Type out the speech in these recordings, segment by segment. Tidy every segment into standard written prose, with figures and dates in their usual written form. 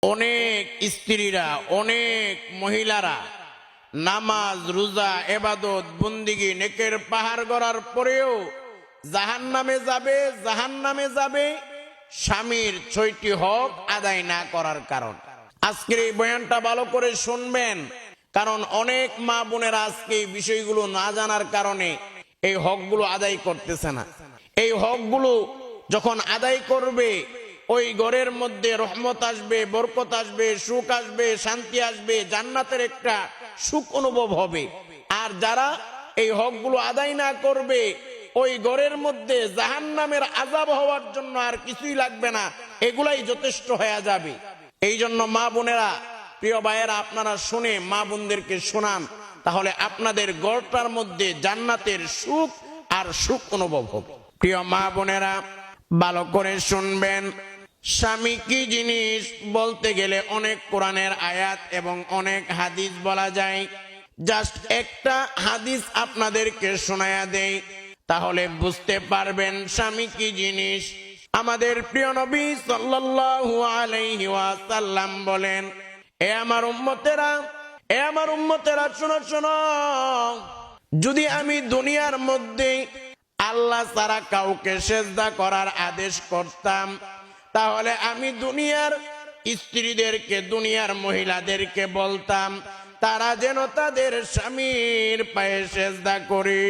অনেক স্ত্রীরা, অনেক মহিলারা নামাজ, রোজা, ইবাদত, বন্দেগী, নেকের পাহাড় গড়ার পরেও জাহান্নামে যাবে স্বামীর 6টি হক আদায় না করার কারণ। আজকের এই বয়ানটা ভালো করে শুনবেন, কারণ অনেক মা বোনেরা আজকে এই বিষয়গুলো না জানার কারণে এই হকগুলো আদায় করতেছে না। এই হকগুলো যখন আদায় করবে, ওই ঘরের মধ্যে রহমত আসবে, বরকত আসবে, সুখ আসবে, শান্তি আসবে, জান্নাতের একটা সুখ অনুভব হবে। আর যারা এই হকগুলো আদায় না করবে, ওই ঘরের মধ্যে জাহান্নামের আযাব হওয়ার জন্য আর কিছুই লাগবে না, এগুলাই যথেষ্ট হয়ে যাবে। এই জন্য মা বোনেরা, প্রিয় ভাইয়েরা, আপনারা শুনে মা বোনদেরকে শোনান, তাহলে আপনাদের ঘরটার মধ্যে জান্নাতের সুখ আর সুখ অনুভব হবে। প্রিয় মা বোনেরা, ভালো করে শুনবেন। স্বামী কি জিনিস বলতে গেলে অনেক কোরআনের আয়াত এবং অনেক হাদিস বলা যায়। জাস্ট একটা হাদিস আপনাদেরকে শোনায়া দেই, তাহলে বুঝতে পারবেন স্বামী কি জিনিস। আমাদের প্রিয় নবী সাল্লাল্লাহু আলাইহি ওয়াসাল্লাম বলেন, এ আমার উম্মতেরা, শোনো শোনো, যদি আমি দুনিয়ার মধ্যে আল্লাহ ছাড়া কাউকে সেজদা করার আদেশ করতাম, তাহলে আমি দুনিয়ার স্ত্রীদেরকে, দুনিয়ার মহিলাদেরকে বলতাম তারা যেন তাদের স্বামীর পায়ে সেজদা করে।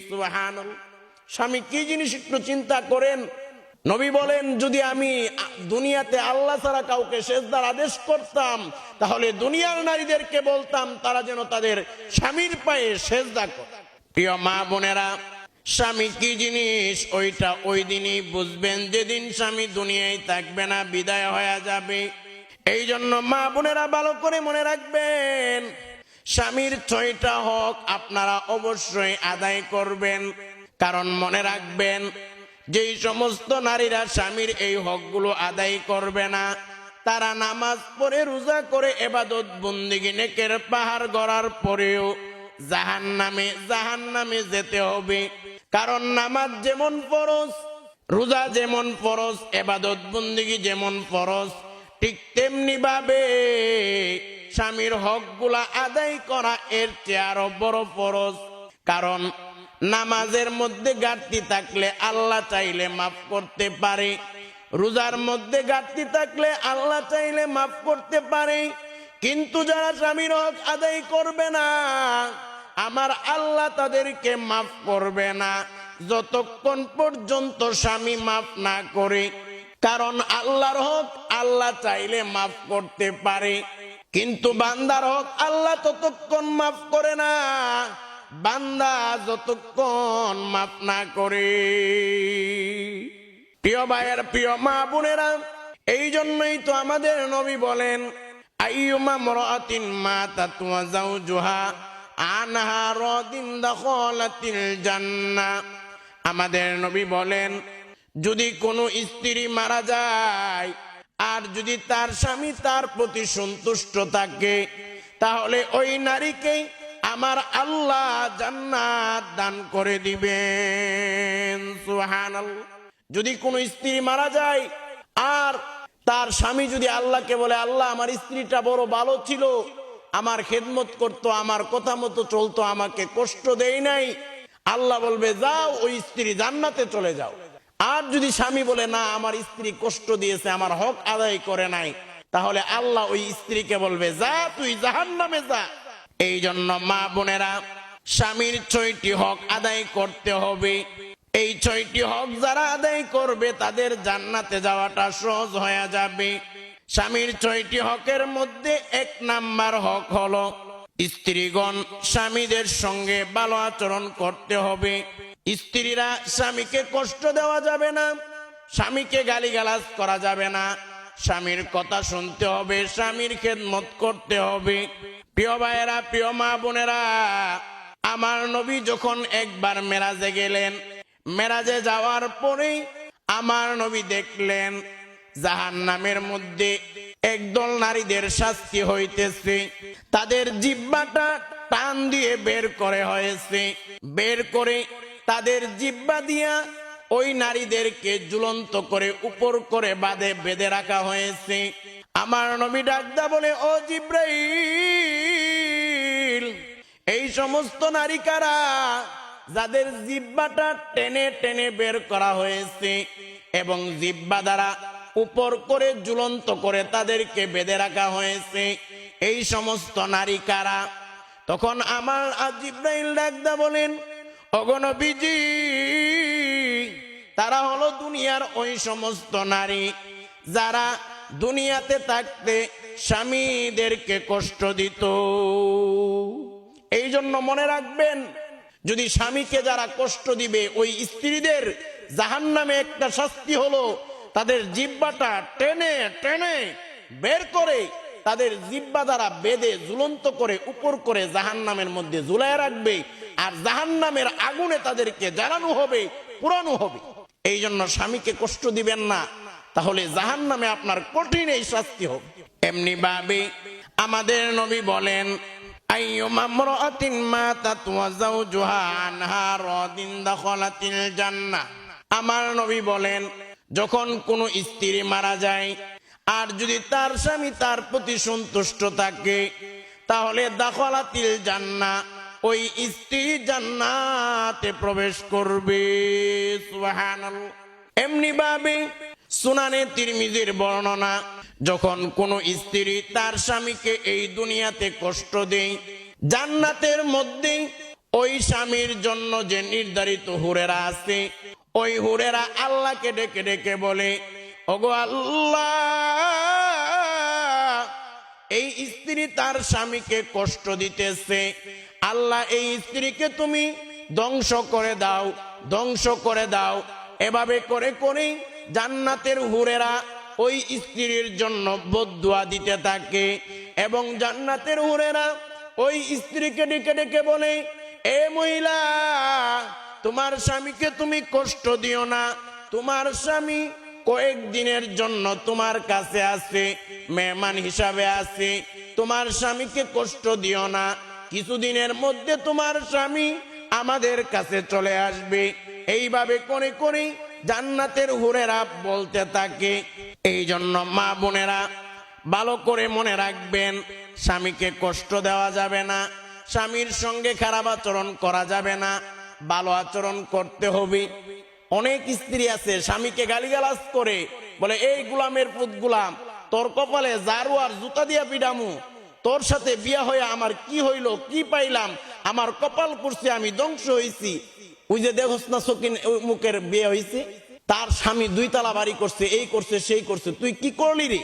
সুবহানাল্লাহ। স্বামী কি জিনিস একটু চিন্তা করেন। নবী বলেন, যদি আমি দুনিয়াতে আল্লাহ ছাড়া কাউকে সেজদার আদেশ করতাম, তাহলে দুনিয়ার নারীদেরকে বলতাম তারা যেন তাদের স্বামীর পায়ে সেজদা করে। প্রিয় মা বোনেরা, স্বামী কি জিনিস ওইটা ওই দিনই বুঝবেন যেদিন স্বামী দুনিয়ায় থাকবে না, বিদায় হয়ে যাবে। এই জন্য মা বোনেরা ভালো করে মনে রাখবেন, স্বামীর 6টা হক আপনারা অবশ্যই আদায় করবেন। কারণ মনে রাখবেন, যেই সমস্ত নারীরা স্বামীর এই হকগুলো আদায় করবে না, তারা নামাজ পড়ে, রোজা করে, ইবাদত, বন্দেগী, নেকের পাহাড় গড়ার পরেও জাহান্নামে যেতে হবে। কারণ নামাজ যেমন ফরজ, রোজা যেমন ফরজ, ইবাদত বন্দেগী যেমন ফরজ, ঠিক তেমনি ভাবে স্বামীর হকগুলা আদায় করা এর চেয়ে আরো বড় ফরজ। কারণ নামাজের মধ্যে ঘাটতি থাকলে আল্লাহ চাইলে মাফ করতে পারে, রোজার মধ্যে ঘাটতি থাকলে আল্লাহ চাইলে মাফ করতে পারে। কিন্তু যারা স্বামীর হক আদায় করবে না, আমার আল্লাহ তাদেরকে মাফ করবে না যতক্ষণ পর্যন্ত স্বামী মাফ না করে। কারণ আল্লাহর হক আল্লাহ চাইলে মাফ করতে পারে, কিন্তু বান্দার হক আল্লাহ ততক্ষণ মাফ করে না বান্দা যতক্ষণ মাফ না করে। প্রিয় ভাইয়ের, প্রিয় মা বোনেরা, এই জন্যই তো আমাদের নবী বলেন, আইয়ুমা মরাতিন মাতাত ওয়া যাওজুহা আনহা রাদিন দাখালাতিল জান্নাহ। আমাদের নবী বলেন, যদি কোনো স্ত্রী মারা যায় আর যদি তার স্বামী তার প্রতি সন্তুষ্ট থাকে, তাহলে ওই নারীকে আমার আল্লাহ জান্নাত দান করে দিবেন। সুবহানাল্লাহ। যদি কোনো স্ত্রী মারা যায় আর তার স্বামী যদি আল্লাহকে বলে, আল্লাহ আমার স্ত্রীটা বড় ভালো ছিল, আমার খেদমত করত, আমার কথা মতো চলতো, আমাকে কষ্ট দেয় নাই, আল্লাহ বলবে যাও, ওই স্ত্রী জান্নাতে চলে যাও। আর যদি স্বামী বলে, না আমার স্ত্রী কষ্ট দিয়েছে, আমার হক আদায় করে নাই, তাহলে আল্লাহ ওই স্ত্রীকে বলবে, যা তুই জাহান্নামে যা। এই জন্য মা বোনেরা, স্বামীর 6টি হক আদায় করতে হবে। এই 6টি হক যারা আদায় করবে তাদের জান্নাতে যাওয়াটা সহজ হয়ে যাবে। স্বামীর 6টি হকের মধ্যে 1 নাম্বার হক হলো, স্ত্রীগণ স্বামীদের সঙ্গে ভালো আচরণ করতে হবে। স্ত্রীরা স্বামীকে কষ্ট দেওয়া যাবে না, স্বামীকে গালিগালাজ করা যাবে না, স্বামীর কথা শুনতে হবে, স্বামীর খেদমত করতে হবে। প্রিয় ভাইয়েরা, প্রিয় মা বোনেরা, আমার নবী যখন একবার মেরাজে গেলেন, মেরাজে যাওয়ার পরেই আমার নবী দেখলেন জাহান্নামের মধ্যে একদল নারীদের শাস্তি হইতেছে। তাদের জিহ্বাটা টান দিয়ে বের করে হয়েছে, বের করে তাদের জিহ্বা দিয়া ওই নারীদেরকে ঝুলন্ত করে উপর করে বেঁধে রাখা হয়েছে। আমার নবী ডাকদা বলে, ও জিব্রাইল, এই সমস্ত নারী কারা যাদের জিহ্বাটা টেনে টেনে বের করা হয়েছে এবং জিহ্বা দ্বারা উপর করে ঝুলন্ত করে তাদেরকে বেঁধে রাখা হয়েছে, এই সমস্ত নারী কারা? তখন আমার জিব্রাইল ডাকদা বলেন, ওগো নবীজি, তারা হলো দুনিয়ার ওই সমস্ত নারী যারা দুনিয়াতে থাকতে স্বামীদেরকে কষ্ট দিত। এই জন্য মনে রাখবেন, যদি স্বামীকে যারা কষ্ট দিবে ওই স্ত্রীদের জাহান্নামে একটা শাস্তি হলো তাদের জিহ্বাটা টেনে টেনে বের করে তাদের জিহ্বা দ্বারা বেঁধে ঝুলন্ত করে উপর করে জাহান্নামের মধ্যে ঝুলায় রাখবে, আর জাহান্নামের আগুনে তাদেরকে জ্বালানো হবে, পুরানো হবে। এই জন্য স্বামীকে কষ্ট দিবেন না, তাহলে জাহান্নামে আপনার কঠিন এই শাস্তি হবে। এমনি ভাবে আমাদের নবী বলেন, আইয়ুমা ইমরাআতিন মাতাত ওয়া যাওজুহা আনহা রাদিন দাখালাতিল জান্নাহ। আমার নবী বলেন, যখন কোনো স্ত্রী মারা যায় আর যদি তার স্বামী তার প্রতি সন্তুষ্ট থাকে, তাহলে দাখালাতিল জান্নাহ, ওই স্ত্রী জান্নাতে প্রবেশ করবে। সুবহানাল্লাহ। এমনি ভাবে সুনানে তিরমিজির বর্ণনা, যখন কোন স্ত্রী তার স্বামীকে এই দুনিয়াতে কষ্ট দেয়, জান্নাতের মধ্যে ওই স্বামীর জন্য যে নির্ধারিত হুরেরা আছে, ওই হুরেরা আল্লাহকে ডেকে ডেকে বলে, ওগো আল্লাহ, এই স্ত্রী তার স্বামীকে কষ্ট দিতেছে, আল্লাহ এই স্ত্রীকে তুমি ধ্বংস করে দাও, ধ্বংস করে দাও। এভাবে করে করে জান্নাতের হুরেরা ওই স্ত্রীর জন্য বদদুয়া দিতে থাকে এবং জান্নাতের হুরেরা ওই স্ত্রীকে ডেকে ডেকে বলে, এ মহিলা, তোমার স্বামীকে তুমি কষ্ট দিও না, তোমার স্বামী কয়েকদিনের জন্য তোমার কাছে আছে, মেহমান হিসাবে আছে, তোমার স্বামীকে কষ্ট দিও না, কিছুদিনের মধ্যে তোমার স্বামী আমাদের কাছে চলে আসবে। এইভাবে করে করে জান্নাতের হুরেরা বলতে থাকে। এই জন্য মা বোনেরা ভালো করে মনে রাখবেন, স্বামীকে কষ্ট দেওয়া যাবে না, স্বামীর সঙ্গে খারাপ আচরণ করা যাবে না, ভালো আচরণ করতে হবে। অনেক স্ত্রী আছে স্বামীকে গালিগালাজ করে বলে, এই গোলামের পুত গোলাম, তোর কপালে জারু আর জুতা দিয়া পিডামু, তোর সাথে বিয়া হয়ে আমার কি হইল, কি পাইলাম, আমার কপাল করছে, আমি ধ্বংস হয়েছি। ওই যে দেখোস না সকিন মুখের বিয়ে হয়েছে, তার স্বামী 2 তালা বাড়ি করছে, এই করছে সেই করছে, তুই কি করলি রে?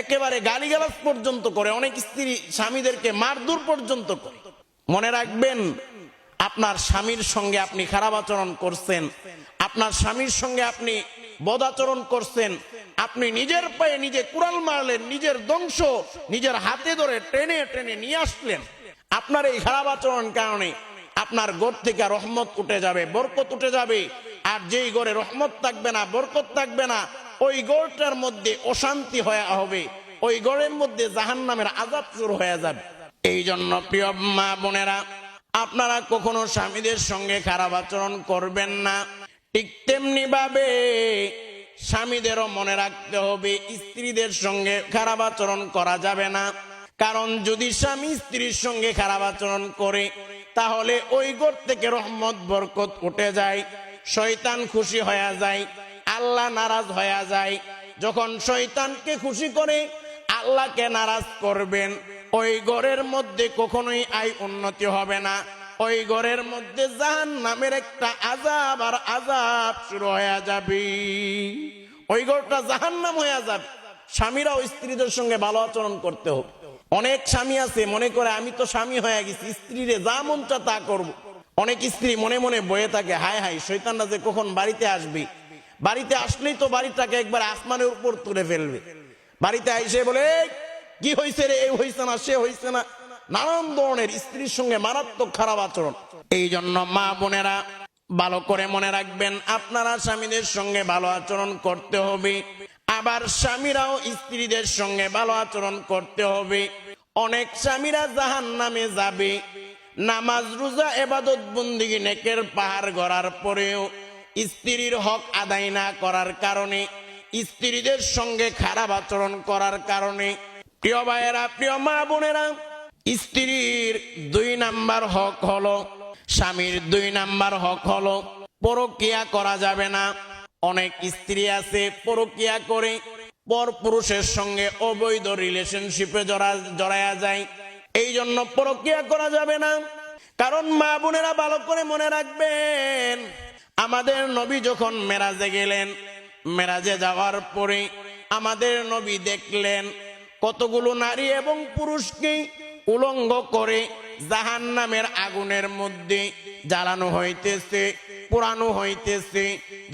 একেবারে গালিগালাজ পর্যন্ত করে। অনেক স্ত্রী স্বামীদেরকে মারধর পর্যন্ত করে। মনে রাখবেন, আপনার স্বামীর সঙ্গে আপনি খারাপ আচরণ করছেন, আপনার স্বামীর সঙ্গে আপনি বদাচরণ করছেন, আপনি নিজের পায়ে নিজে কুড়াল মারলেন, নিজের ধ্বংস নিজের হাতে ধরে টেনে টেনে নিয়ে আসলেন। আপনার এই খারাপ আচরণ কারণে আপনার ঘর থেকে রহমত উঠে যাবে, বরকত উঠে যাবে। আর যেই ঘরে রহমত থাকবে না, বরকত থাকবে না, ওই ঘরটার মধ্যে অশান্তি হয়ে হবে, ওই ঘরের মধ্যে জাহান্নামের আযাব শুরু হয়ে যাবে। এই জন্য প্রিয় মা বোনেরা, আপনারা কখনো স্বামীদের সঙ্গে খারাপ আচরণ করবেন না। ঠিক তেমনি ভাবে স্বামীদেরও মনে রাখতে হবে, স্ত্রীদের সঙ্গে খারাপ আচরণ করা যাবে না। কারণ যদি স্বামী স্ত্রীর সঙ্গে খারাপ আচরণ করে, তাহলে ওই ঘর থেকে রহমত বরকত উঠে যায়, শয়তান খুশি হয়ে যায়, আল্লাহ নারাজ হয়ে যায়। যখন শয়তানকে খুশি করে আল্লাহকে নারাজ করবেন, ওই ঘরের মধ্যে কখনোই আয় উন্নতি হবে না, ওই ঘরের মধ্যে জাহান্নামের একটা আযাব আর আযাব শুরু হয়ে যাবে, ওই ঘরটা জাহান্নাম হয়ে যাবে। স্বামীরাও স্ত্রীদের সঙ্গে ভালো আচরণ করতে হবে। অনেক স্বামী আছে মনে করে, আমি তো স্বামী হয়ে গেছি, স্ত্রীরে যা মন চা তা করবো। অনেক স্ত্রী মনে মনে বয়ে থাকে, হায় হায়, শয়তানরা যে কখন বাড়িতে আসবে, বাড়িতে আসলেই তো বাড়িটাকে একবার আসমানের উপর তুলে ফেলবে। বাড়িতে এসে বলে, কি হয়েছে রে, এই হয়েছে না, সে হয়েছে না, নানান ধরনের স্ত্রীর সঙ্গে মারাত্মক খারাপ আচরণ। এই জন্য মা বোনেরা ভালো করে মনে রাখবেন, আপনারা স্বামীদের সঙ্গে ভালো আচরণ করতে হবে, আবার স্বামীরাও স্ত্রীদের সঙ্গে ভালো আচরণ করতে হবে। অনেক স্বামীরা জাহান্নামে যাবে, নামাজ রোজা ইবাদত বন্দেগী নেকের পাহাড় গড়ার পরেও স্ত্রীর হক আদায় না করার কারণে, স্ত্রীদের সঙ্গে খারাপ আচরণ করার কারণে, প্রিয় ভাইয়েরা, প্রিয় মা বোনেরা, স্ত্রীর 2 নাম্বার হক হলো, স্বামীর 2 নাম্বার হক হলো পরকিয়া করা যাবে না। অনেক স্ত্রী আছে পরকিয়া করে পর পুরুষের সঙ্গে অবৈধ রিলেশনশিপে জড়ায়া যায়। এই জন্য পরকিয়া করা যাবে না। কারণ মা বোনেরা ভালো করে মনে রাখবেন, আমাদের নবী যখন মেরাজে গেলেন, মেরাজে যাওয়ার পরে আমাদের নবী দেখলেন কতগুলো নারী এবং পুরুষকে উলঙ্গ করে জাহান্নামের আগুনের মধ্যে জ্বালানো হইতেছে, পোড়ানো হইতেছে।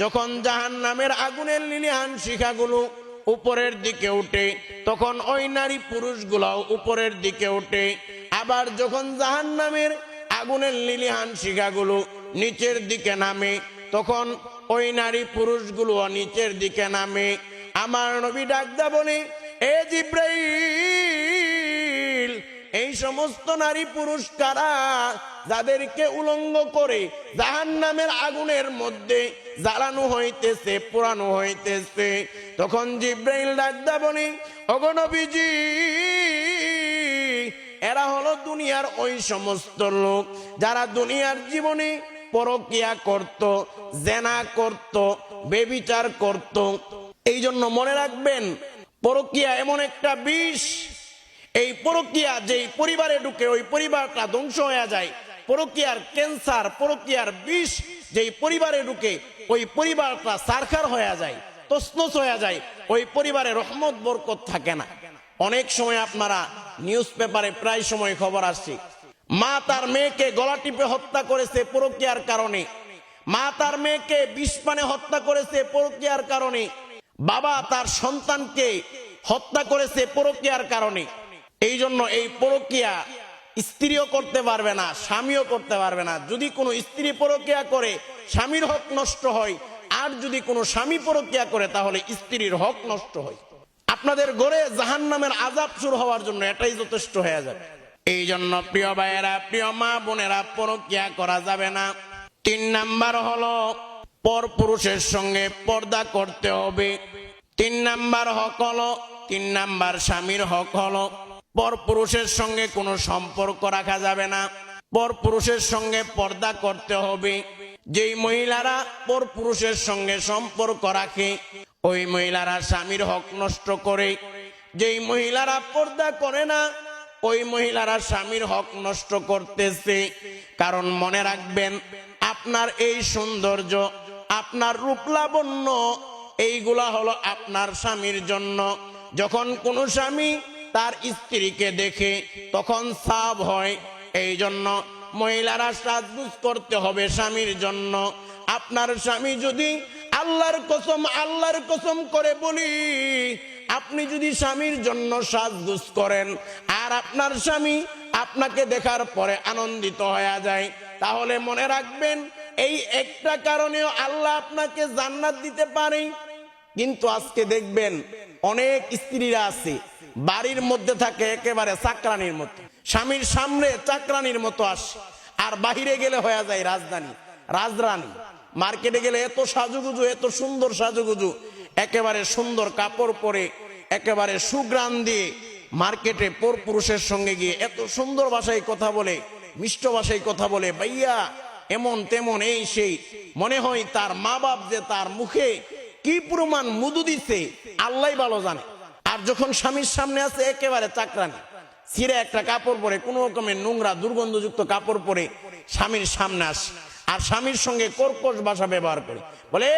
যখন জাহান্নামের আগুনের লিলিহান শিখাগুলো উপরের দিকে উঠে, তখন ওই নারী পুরুষগুলাও উপরের দিকে উঠে। আবার যখন জাহান্নামের আগুনের লিলিহান শিখাগুলো নিচের দিকে নামে, তখন ওই নারী পুরুষগুলো নিচের দিকে নামে। আমার নবী ডাকদা বলে, এ জিব্রাইল, এই সমস্ত নারী পুরুষ কারা যাদেরকে উলঙ্গ করে জাহান্নামের আগুনের মধ্যে জ্বালানো হইতেছে, পোড়ানো হইতেছে? তখন জিব্রাইল ডাকদা বলে, ওগো নবীজি, এরা হলো দুনিয়ার ওই সমস্ত লোক যারা দুনিয়ার জীবনে পরকিয়া করত, জেনা করত, বেবিচার করত। এই জন্য মনে রাখবেন, পরকিয়া এমন একটা বিষ, এই পরকিয়া যেই পরিবারে ঢুকে ওই পরিবারটা ধ্বংস হয়ে যায়। পরকিয়ার ক্যান্সার, পরকিয়ার বিষ যেই পরিবারে ঢুকে ওই পরিবারটা সারখার হয়ে যায়, তছনছ হয়ে যায়। ওই পরিবারে রহমত বরকত থাকে না। অনেক সময় আপনারা নিউজ পেপারে প্রায় সময় খবর আসছে, মা তার মেয়েকে গলা টিপে হত্যা করেছে পরকিয়ার কারণে, মা তার মেয়েকে বিষ পানে হত্যা করেছে পরকিয়ার কারণে, বাবা তার সন্তানকে হত্যা করেছে পরকিয়ার কারণে। এই জন্য এই পরকিয়া স্ত্রীও করতে পারবে না, স্বামীও করতে পারবে না। যদি কোনো স্ত্রী পরকিয়া করে স্বামীর হক নষ্ট হয়, আর যদি কোনো স্বামী পরকিয়া করে তাহলে স্ত্রীর হক নষ্ট হয়। আপনাদের ঘরে জাহান্নামের আযাব শুরু হওয়ার জন্য এটাই যথেষ্ট হয়ে যাবে। এই জন্য প্রিয় ভাইয়েরা, প্রিয় মা বোনেরা, পরকিয়া করা যাবে না। 3 নাম্বার হলো পর পুরুষের সঙ্গে পর্দা করতে হবে। 3 নাম্বার হক হলো, 3 নাম্বার স্বামীর হক হলো পর পুরুষের সঙ্গে কোনো সম্পর্ক রাখা যাবে না, পর পুরুষের সঙ্গে পর্দা করতে হবে। যেই মহিলারা পর পুরুষের সঙ্গে সম্পর্ক রাখে ওই মহিলারা স্বামীর হক নষ্ট করে। যেই মহিলারা পর্দা করে না ওই মহিলারা স্বামীর হক নষ্ট করতেছে। কারণ মনে রাখবেন, আপনার এই সৌন্দর্য, আপনার রূপ লাবণ্য, এইগুলা হলো আপনার স্বামীর জন্য। যখন কোনো স্বামী তার স্ত্রীকে দেখে তখন সাব হয়। এই জন্য মহিলারা সাজগুজ করতে হবে স্বামীর জন্য। আপনার স্বামী যদি, আল্লাহর কসম করে বলি, আপনি যদি স্বামীর জন্য সাজগুজ করেন আর আপনার স্বামী আপনাকে দেখার পরে আনন্দিত হয়ে যায়, তাহলে মনে রাখবেন এই একটা কারণেও আল্লাহ আপনাকে জান্নাত দিতে পারে। কিন্তু আজকে দেখবেন অনেক স্ত্রীরা আছে বাড়ির মধ্যে থাকে একেবারে চাকরানির মতো, স্বামীর সামনে চাকরানির মতো আসে, আর বাহিরে গেলে হয়ে যায় রাজরানী। মার্কেটে গেলে এত সাজুগুজু, এত সুন্দর সাজুগুজু, একেবারে সুন্দর কাপড় পরে, একেবারে সুগ্রাণ দিয়ে মার্কেটে পর পুরুষের সঙ্গে গিয়ে এত সুন্দর ভাষায় কথা বলে, মিষ্ট ভাষায় কথা বলে, ভাইয়া এমন তেমন এই সেই। মনে হয় তার মা বাপ যে তার মুখে কি পরিমাণ মধু দিছে আল্লাহ ভালো জানে। আর যখন স্বামীর সামনে আছে একেবারে চাকরানি, ছিঁড়ে একটা কাপড় পরে, কোন রকমের নোংরা দুর্গন্ধযুক্ত কাপড় পরে স্বামীর সামনে আসে, আর স্বামীর সঙ্গে কর্কশ ভাষা ব্যবহার করে, বলে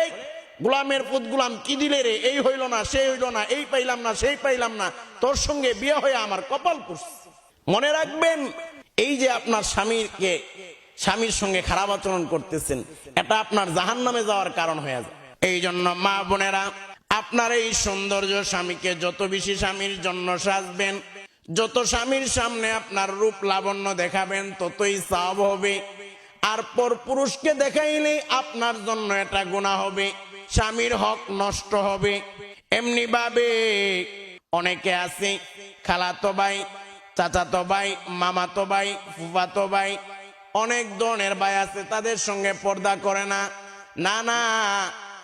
গোলামের পুত গোলাম কি দিলে রে, এই হইল না, সেই হইল না, এই পাইলাম না, সেই পাইলাম না, তোর সঙ্গে বিয়ে হয়ে আমার কপাল পুড়ছে। মনে রাখবেন, এই যে আপনার স্বামীর সঙ্গে খারাপ আচরণ করতেছেন, এটা আপনার জাহান্নামে যাওয়ার কারণ হয়ে যায়। এই জন্য মা বোনেরা, আপনার এই সৌন্দর্য স্বামীকে যত বেশি স্বামীর জন্য সাজবেন, যত স্বামীর সামনে আপনার রূপ লাবণ্য দেখাবেন, ততই সওয়াব হবে। আর পর পুরুষকে দেখাইলে আপনার জন্য এটা গুনাহ হবে, স্বামীর হক নষ্ট হবে। এমনি ভাবে অনেকে আছে খালাতো ভাই, চাচাতো ভাই, মামাতো ভাই, ফুফাতো ভাই, অনেক ধরনের ভাই আছে, তাদের সঙ্গে পর্দা করে না। না না,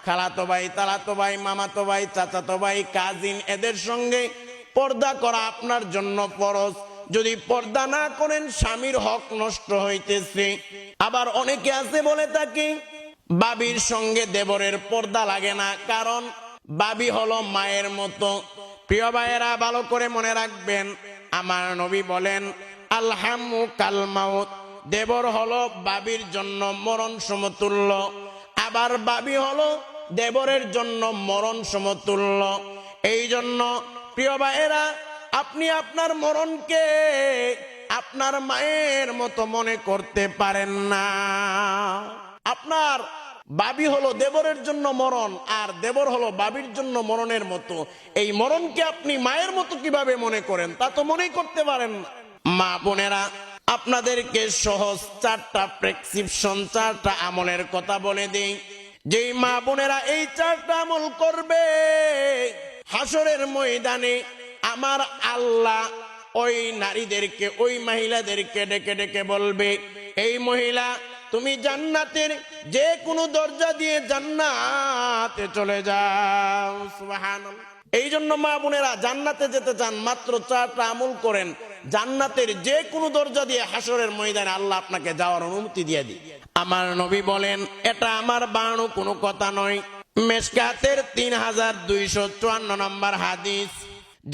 খালাতো ভাই, তালাতো ভাই, মামাতো ভাই, চাচাতো ভাই, কাজিন, এদের সঙ্গে পর্দা করা আপনার জন্য ফরজ। যদি পর্দা না করেন স্বামীর হক নষ্ট হইতেছে। আবার অনেকে আছে বলে থাকে বাবির সঙ্গে দেবরের পর্দা লাগে না, কারণ বাবি হলো মায়ের মতো। প্রিয় ভাইয়েরা, ভালো করে মনে রাখবেন, আমার নবী বলেন আলহামু কাল মাউত, দেবর হলো বাবির জন্য মরণ সমতুল্য, আবার বাবি হলো দেবরের জন্য মরণ সমতুল্য। এই জন্য প্রিয় ভাইয়েরা, আপনি আপনার মরণকে আপনার মায়ের মতো মনে করতে পারেন না। আপনার বাবি হলো দেবরের জন্য মরণ, আর দেবর হলো বাবির জন্য মরণের মতো। এই মরণকে আপনি মায়ের মতো কিভাবে মনে করেন? তা তো মনেই করতে পারেন না। মা বোনেরা, আপনাদেরকে সহজ 4টা প্রেসক্রিপশন, 4টা আমলের কথা বলে দেই। যেই মা বোনেরা এই 4টা আমল করবে, হাসরের ময়দানে আমার আল্লাহ ওই নারীদেরকে, ওই মহিলাদেরকে ডেকে ডেকে বলবে, এই মহিলা তুমি জান্নাতের যে কোনো দরজা দিয়ে জান্নাতে চলে যাও। সুবহানাল্লাহ। এই জন্য মা বোনেরা, জান্নাতে যেতে চান, মাত্র 4টা আমল করেন, জান্নাতের যে কোনো দরজা দিয়ে হাসরের ময়দানে আল্লাহ আপনাকে যাওয়ার অনুমতি দিয়ে দিই। আমার নবী বলেন, এটা আমার বানানো কোনো কথা নয়। মেশকাতের 3254 নম্বর হাদিস,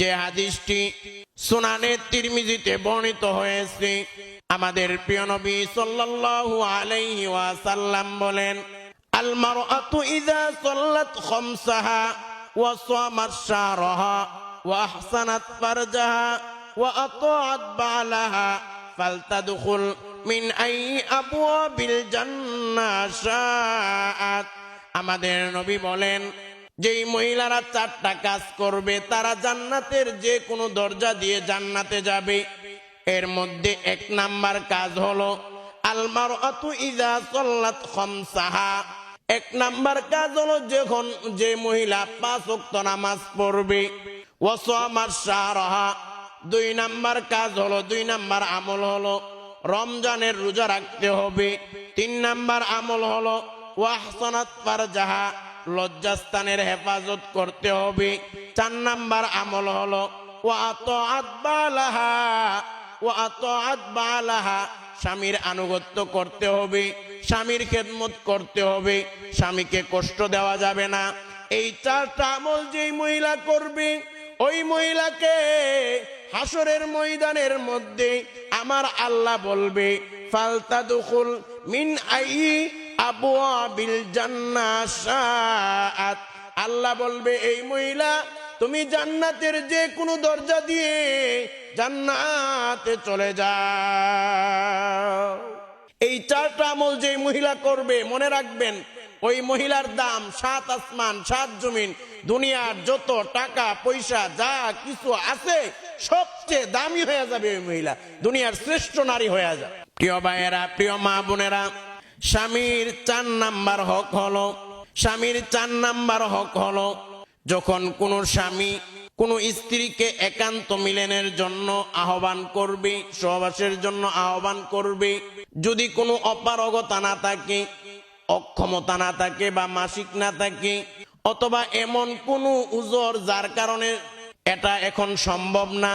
যে হাদিসটি সুনানে তিরমিজিতে বর্ণিত হয়েছে। আমাদের প্রিয় নবী সাল্লাল্লাহু আলাইহি ওয়াসাল্লাম বলেন, আল মারআতু ইযা সাল্লাত খামসাহা ওয়া সামাত শাহরাহা ওয়া আহসানাত ফারজাহা ওয়া আতাআত বালাহা ফালতাদখুল মিন আই আবওয়াবিল জান্নাহ শাআত। আমাদের নবী বলেন, যেই মহিলারা 4টা কাজ করবে তারা জান্নাতের যে কোনো দরজা দিয়ে জান্নাতে যাবে। এর মধ্যে 1 নাম্বার কাজ হলো আল মারআতু ইযা সাল্লাত খামসাহা। 1 নাম্বার কাজ হলো যখন যে মহিলা 5 ওয়াক্ত নামাজ পড়বে। ওয়া সামাত শাহরাহা। 2 নাম্বার কাজ হলো, 2 নাম্বার আমল হলো রমজানের রোজা রাখতে হবে। 3 নাম্বার আমল হলো ওয়া আহসানাত ফারজাহা, লজ্জাস্থানের হেফাজত করতে হবে। 4 নাম্বার আমল হলো ওয়া আতাআত বালাহা, ওয়া আতাআত বালাহা, স্বামীর আনুগত্য করতে হবে, স্বামীর খেদমত করতে হবে, স্বামীকে কষ্ট দেওয়া যাবে না। এই 4টা আমল যেই মহিলা করবে, ওই মহিলাকে হাসরের ময়দানের মধ্যে আমার আল্লাহ বলবে, ফালতাদখুল মিন আই আবওয়াবিল জান্নাহ শাআত। আল্লাহ বলবে, এই মহিলা তুমি জান্নাতের যে কোনো দরজা দিয়ে জান্নাতে চলে যাও। এই 4টা আমল যে মহিলা করবে, মনে রাখবেন ওই মহিলার দাম 7 আসমান 7 জমিন, দুনিয়ার যত টাকা পয়সা যা কিছু আছে সবচেয়ে দামি হয়ে যাবে ওই মহিলা, দুনিয়ার শ্রেষ্ঠ নারী হয়ে যাবে। প্রিয় ভাইয়েরা, প্রিয় মা বোনেরা, স্বামীর 4 নাম্বার হক হলো, স্বামীর 4 নাম্বার হক হলো, যখন কোনো স্বামী কোনো স্ত্রীকে একান্ত মিলনের জন্য আহ্বান করবে, সহবাসের জন্য আহ্বান করবে, যদি কোনো অপারগতা না থাকে, অক্ষমতা না থাকে, বা মাসিক না থাকে, অথবা এমন কোনো উজর যার কারণে এটা এখন সম্ভব না,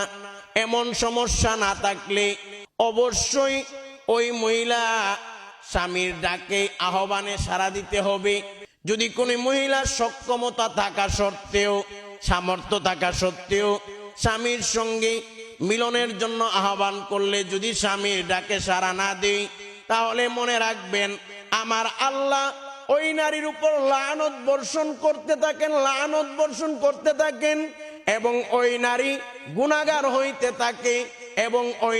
এমন সমস্যা না থাকলে অবশ্যই ওই মহিলা স্বামীর ডাকে আহ্বানে সাড়া দিতে হবে। যদি কোনো মহিলার সক্ষমতা থাকা সত্ত্বেও, সামর্থ্য থাকা সত্ত্বেও স্বামীর সঙ্গে মিলনের জন্য আহ্বান করলে যদি স্বামীর ডাকে সাড়া না দেয়, তাহলে মনে রাখবেন আমার আল্লাহ ওই নারীর উপর লানত বর্ষণ করতে থাকেন, লানত বর্ষণ করতে থাকেন, এবং ওই নারী গুনাহগার হইতে থাকে, এবং ওই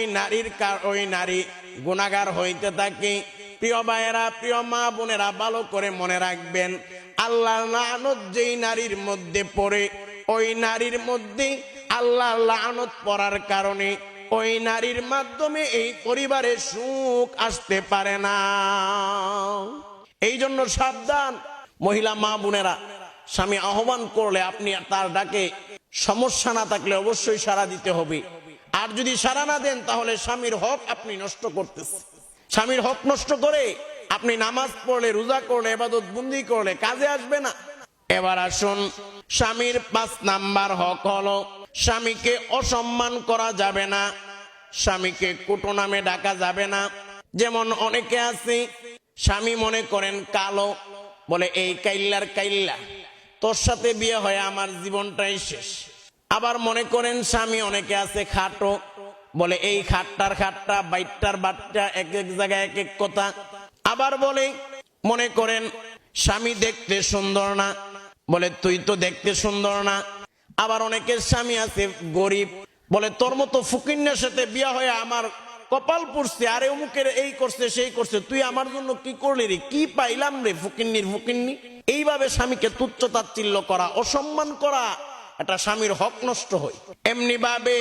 নারী গুনাহগার হইতে থাকে। প্রিয় ভাইয়েরা, প্রিয় মা বোনেরা, ভালো করে মনে রাখবেন, আল্লাহর লানত যেই নারীর মধ্যে পড়ে, ওই নারীর মধ্যে আল্লাহর লানত পড়ার কারণে ওই নারীর মাধ্যমে এই পরিবারে সুখ আসতে পারে না। এই জন্য সাবধান মহিলা মা বোনেরা, স্বামী আহ্বান করলে আপনি তার ডাকে সমস্যা না থাকলে অবশ্যই সাড়া দিতে হবে। আর যদি সাড়া না দেন তাহলে স্বামীর হক আপনি নষ্ট করতেছেন। স্বামীর হক নষ্ট করে আপনি নামাজ পড়লে, রোজা করলে, ইবাদত বন্দি করলে কাজে আসবে না। এবার আসুন, স্বামীর 5 নাম্বার হক হলো স্বামীকে অসম্মান করা যাবে না, স্বামীকে কুটো নামে ডাকা যাবে না। যেমন অনেকে আছে, স্বামী মনে করেন কালো, বলে এই কাইল্লার কাইল্লা, তোর সাথে বিয়ে হয় আমার জীবনটাই শেষ। আবার মনে করেন স্বামী অনেকে আছে খাটো, বলে এই খাট্টার খাট্টা, বাইটটার বাট্টা, এক এক জায়গায় এক এক কথা। আবার বলে মনে করেন স্বামী দেখতে সুন্দর না, বলে তুই তো দেখতে সুন্দর না। আবার অনেকের স্বামী আছে গরিব, বলে তোর মতো ফকিন্নের সাথে বিয়া হয়ে আমার কপাল পুড়ছে, আরে অমুকের এই করছে সেই করছে, তুই আমার জন্য কি করলি রে, কি পাইলাম রে ফকিন্নির ফকিন্নি। এইভাবে স্বামীকে তুচ্ছ তাচ্ছিল্য করা, অসম্মান করা, এটা স্বামীর হক নষ্ট হয়। এমনি ভাবে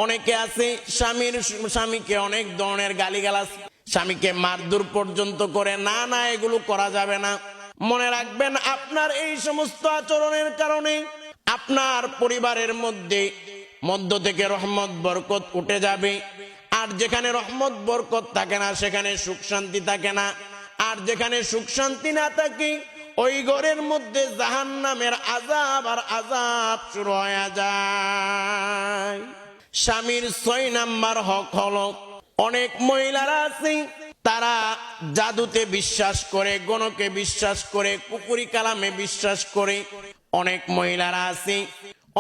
অনেকে আছে স্বামীকে অনেক ধরনের গালিগালাজ, স্বামীকে মারধর পর্যন্ত করে। না না, এগুলো করা যাবে না। মনে রাখবেন, আপনার এই সমস্ত আচরণের কারণে আপনার পরিবারের মধ্য থেকে রহমত বরকত উঠে যাবে। আর যেখানে রহমত বরকত থাকে না সেখানে সুখ শান্তি থাকে না। আর যেখানে সুখ শান্তি না থাকে ওই ঘরের মধ্যে জাহান্নামের আযাব আর আযাব শুরু হয়ে যায়। স্বামীর 6 নাম্বার হক হলো, অনেক মহিলারা আছে তারা জাদুতে বিশ্বাস করে, গণকে বিশ্বাস করে, কুফরি কালামে বিশ্বাস করে। অনেক মহিলারা আছে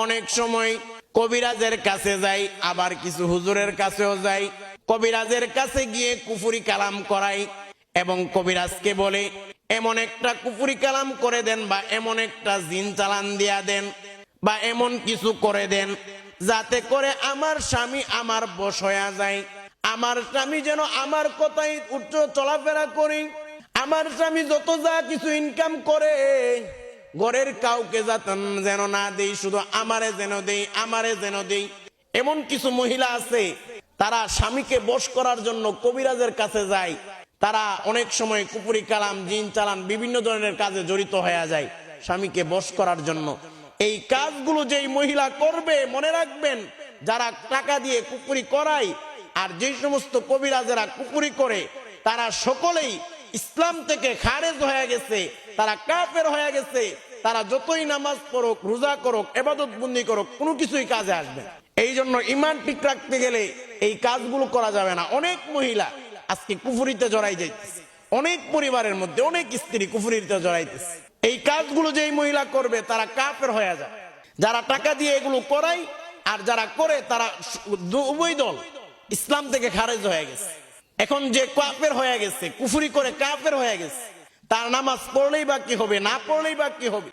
অনেক সময় কবিরাজের কাছে যায়, আবার কিছু হুজুরের কাছেও যায়। কবিরাজের কাছে গিয়ে কুফরি কালাম করায় এবং কবিরাজকে বলে এমন একটা কুফরি কালাম করে দেন, বা এমন একটা জিন চালান দিয়া দেন, বা এমন কিছু করে দেন যাতে করে আমার স্বামী আমার বশ হয়ে যায়, আমার স্বামী যেন আমার কথাই উচ্চ চলাফেরা করে, আমার স্বামী যত যা কিছু ইনকাম করে ঘরের কাউকে যেন না দেই, শুধু আমারে যেন দেই, আমারে যেন দেই। এমন কিছু মহিলা আছে তারা স্বামীকে বশ করার জন্য কবিরাজের কাছে যায়। তারা অনেক সময় কুফরি কালাম, জিন চালান, বিভিন্ন ধরনের কাজে জড়িত হয়ে যায় স্বামীকে বশ করার জন্য। এই কাজগুলো যেই মহিলা করবে, মনে রাখবেন, যারা টাকা দিয়ে কুফরি করায় আর যে সমস্ত কবিরাজেরা কুফরি করে, তারা সকলেই ইসলাম থেকে খারেজ হয়ে গেছে, তারা কাফের হয়ে গেছে। তারা যতই নামাজ পড়ুক, রোজা করুক, ইবাদত বন্দি করুক, কোনো কিছুই কাজে আসবে না। এই জন্য ঈমান ঠিক রাখতে গেলে এই কাজগুলো করা যাবে না। অনেক মহিলা আজকে কুফরিতে জড়াই যাইতেছে, অনেক পরিবারের মধ্যে অনেক স্ত্রী কুফরিতে জড়াইতেছে। এই কাজগুলো যেই মহিলা করবে তারা কাফের হয়ে যায়। যারা টাকা দিয়ে এগুলো করায় আর যারা করে তারা উভয় দল ইসলাম থেকে খারেজ হয়ে গেছে। এখন যে কাফের হয়ে গেছে, কুফরি করে কাফের হয়ে গেছে, তার নামাজ পড়লেই বা কি হবে, না পড়লেই বা কি হবে?